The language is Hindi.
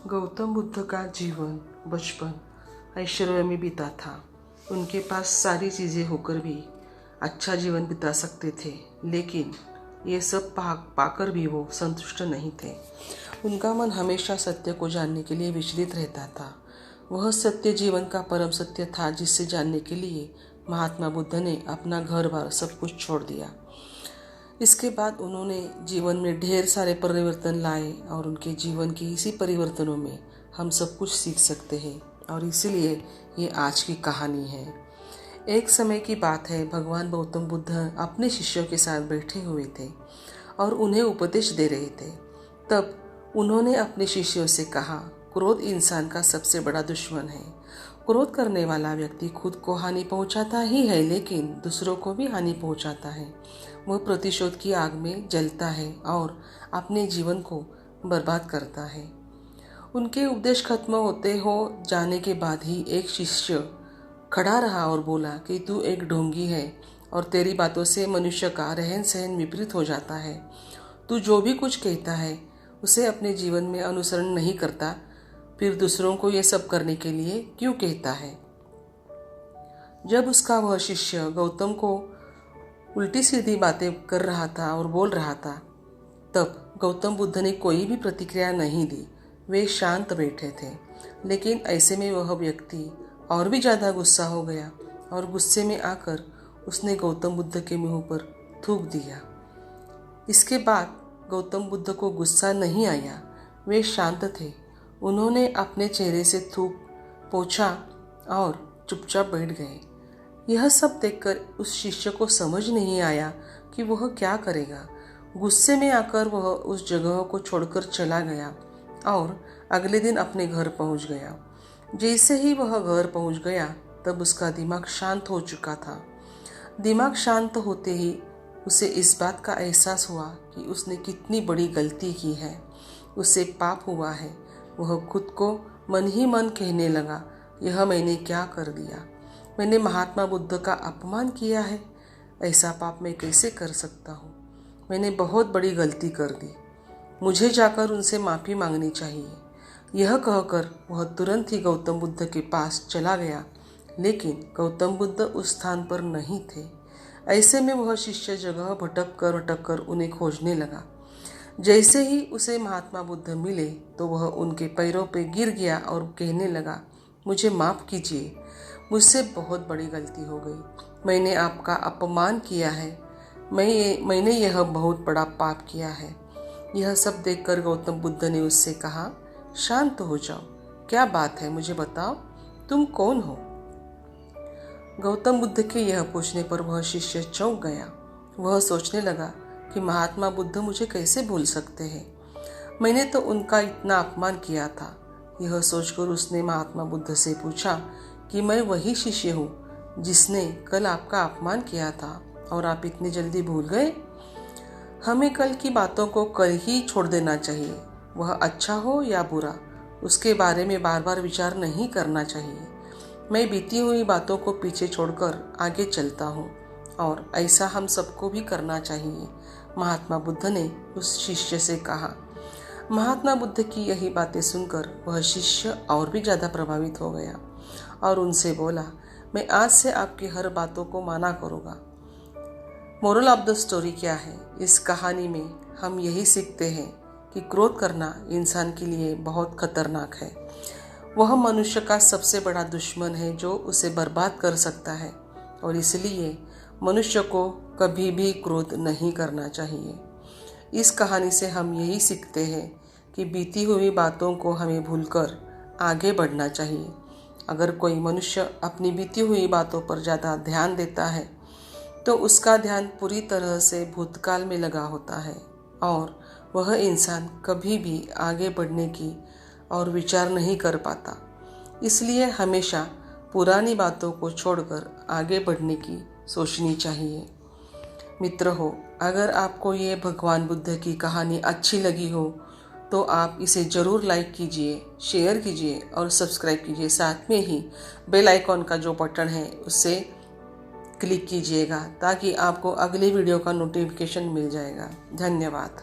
गौतम बुद्ध का जीवन बचपन ऐश्वर्य में बीता था। उनके पास सारी चीज़ें होकर भी अच्छा जीवन बिता सकते थे, लेकिन ये सब पाकर भी वो संतुष्ट नहीं थे। उनका मन हमेशा सत्य को जानने के लिए विचलित रहता था। वह सत्य जीवन का परम सत्य था, जिससे जानने के लिए महात्मा बुद्ध ने अपना घर बार सब कुछ छोड़ दिया। इसके बाद उन्होंने जीवन में ढेर सारे परिवर्तन लाए और उनके जीवन के इसी परिवर्तनों में हम सब कुछ सीख सकते हैं, और इसीलिए ये आज की कहानी है। एक समय की बात है, भगवान गौतम बुद्ध अपने शिष्यों के साथ बैठे हुए थे और उन्हें उपदेश दे रहे थे। तब उन्होंने अपने शिष्यों से कहा, क्रोध इंसान का सबसे बड़ा दुश्मन है। क्रोध करने वाला व्यक्ति खुद को हानि पहुंचाता ही है, लेकिन दूसरों को भी हानि पहुंचाता है। वह प्रतिशोध की आग में जलता है और अपने जीवन को बर्बाद करता है। उनके उपदेश खत्म होते हो जाने के बाद ही एक शिष्य खड़ा रहा और बोला कि तू एक ढोंगी है और तेरी बातों से मनुष्य का रहन सहन विपरीत हो जाता है। तू जो भी कुछ कहता है उसे अपने जीवन में अनुसरण नहीं करता, फिर दूसरों को ये सब करने के लिए क्यों कहता है। जब उसका वह शिष्य गौतम को उल्टी सीधी बातें कर रहा था और बोल रहा था, तब गौतम बुद्ध ने कोई भी प्रतिक्रिया नहीं दी। वे शांत बैठे थे, लेकिन ऐसे में वह व्यक्ति और भी ज़्यादा गुस्सा हो गया और गुस्से में आकर उसने गौतम बुद्ध के मुंह पर थूक दिया। इसके बाद गौतम बुद्ध को गुस्सा नहीं आया, वे शांत थे। उन्होंने अपने चेहरे से थूक पोंछा और चुपचाप बैठ गए। यह सब देखकर उस शिष्य को समझ नहीं आया कि वह क्या करेगा। गुस्से में आकर वह उस जगह को छोड़कर चला गया और अगले दिन अपने घर पहुंच गया। जैसे ही वह घर पहुंच गया, तब उसका दिमाग शांत हो चुका था। दिमाग शांत होते ही उसे इस बात का एहसास हुआ कि उसने कितनी बड़ी गलती की है, उसे पाप हुआ है। वह खुद को मन ही मन कहने लगा, यह मैंने क्या कर दिया। मैंने महात्मा बुद्ध का अपमान किया है। ऐसा पाप मैं कैसे कर सकता हूँ। मैंने बहुत बड़ी गलती कर दी। मुझे जाकर उनसे माफ़ी मांगनी चाहिए। यह कहकर वह तुरंत ही गौतम बुद्ध के पास चला गया, लेकिन गौतम बुद्ध उस स्थान पर नहीं थे। ऐसे में वह शिष्य जगह भटक कर उन्हें खोजने लगा। जैसे ही उसे महात्मा बुद्ध मिले तो वह उनके पैरों पे गिर गया और कहने लगा, मुझे माफ़ कीजिए, मुझसे बहुत बड़ी गलती हो गई। मैंने आपका अपमान किया है। मैंने यह बहुत बड़ा पाप किया है। यह सब देखकर गौतम बुद्ध ने उससे कहा, शांत हो जाओ, क्या बात है, मुझे बताओ, तुम कौन हो। गौतम बुद्ध के यह पूछने पर वह शिष्य चौंक गया। वह सोचने लगा कि महात्मा बुद्ध मुझे कैसे भूल सकते हैं। मैंने तो उनका इतना अपमान किया था। यह सोचकर उसने महात्मा बुद्ध से पूछा कि मैं वही शिष्य हूँ जिसने कल आपका अपमान किया था और आप इतनी जल्दी भूल गए। हमें कल की बातों को कल ही छोड़ देना चाहिए। वह अच्छा हो या बुरा, उसके बारे में बार बार विचार नहीं करना चाहिए। मैं बीती हुई बातों को पीछे छोड़कर आगे चलता हूँ और ऐसा हम सबको भी करना चाहिए, महात्मा बुद्ध ने उस शिष्य से कहा। महात्मा बुद्ध की यही बातें सुनकर वह शिष्य और भी ज़्यादा प्रभावित हो गया और उनसे बोला, मैं आज से आपकी हर बातों को माना करूँगा। मोरल ऑफ द स्टोरी क्या है? इस कहानी में हम यही सीखते हैं कि क्रोध करना इंसान के लिए बहुत खतरनाक है। वह मनुष्य का सबसे बड़ा दुश्मन है जो उसे बर्बाद कर सकता है, और इसलिए मनुष्य को कभी भी क्रोध नहीं करना चाहिए। इस कहानी से हम यही सीखते हैं कि बीती हुई बातों को हमें भूलकर आगे बढ़ना चाहिए। अगर कोई मनुष्य अपनी बीती हुई बातों पर ज़्यादा ध्यान देता है तो उसका ध्यान पूरी तरह से भूतकाल में लगा होता है और वह इंसान कभी भी आगे बढ़ने की और विचार नहीं कर पाता। इसलिए हमेशा पुरानी बातों को छोड़कर आगे बढ़ने की सोचनी चाहिए। मित्र हो, अगर आपको ये भगवान बुद्ध की कहानी अच्छी लगी हो तो आप इसे ज़रूर लाइक कीजिए, शेयर कीजिए और सब्सक्राइब कीजिए। साथ में ही बेल आइकॉन का जो बटन है उससे क्लिक कीजिएगा, ताकि आपको अगले वीडियो का नोटिफिकेशन मिल जाएगा। धन्यवाद।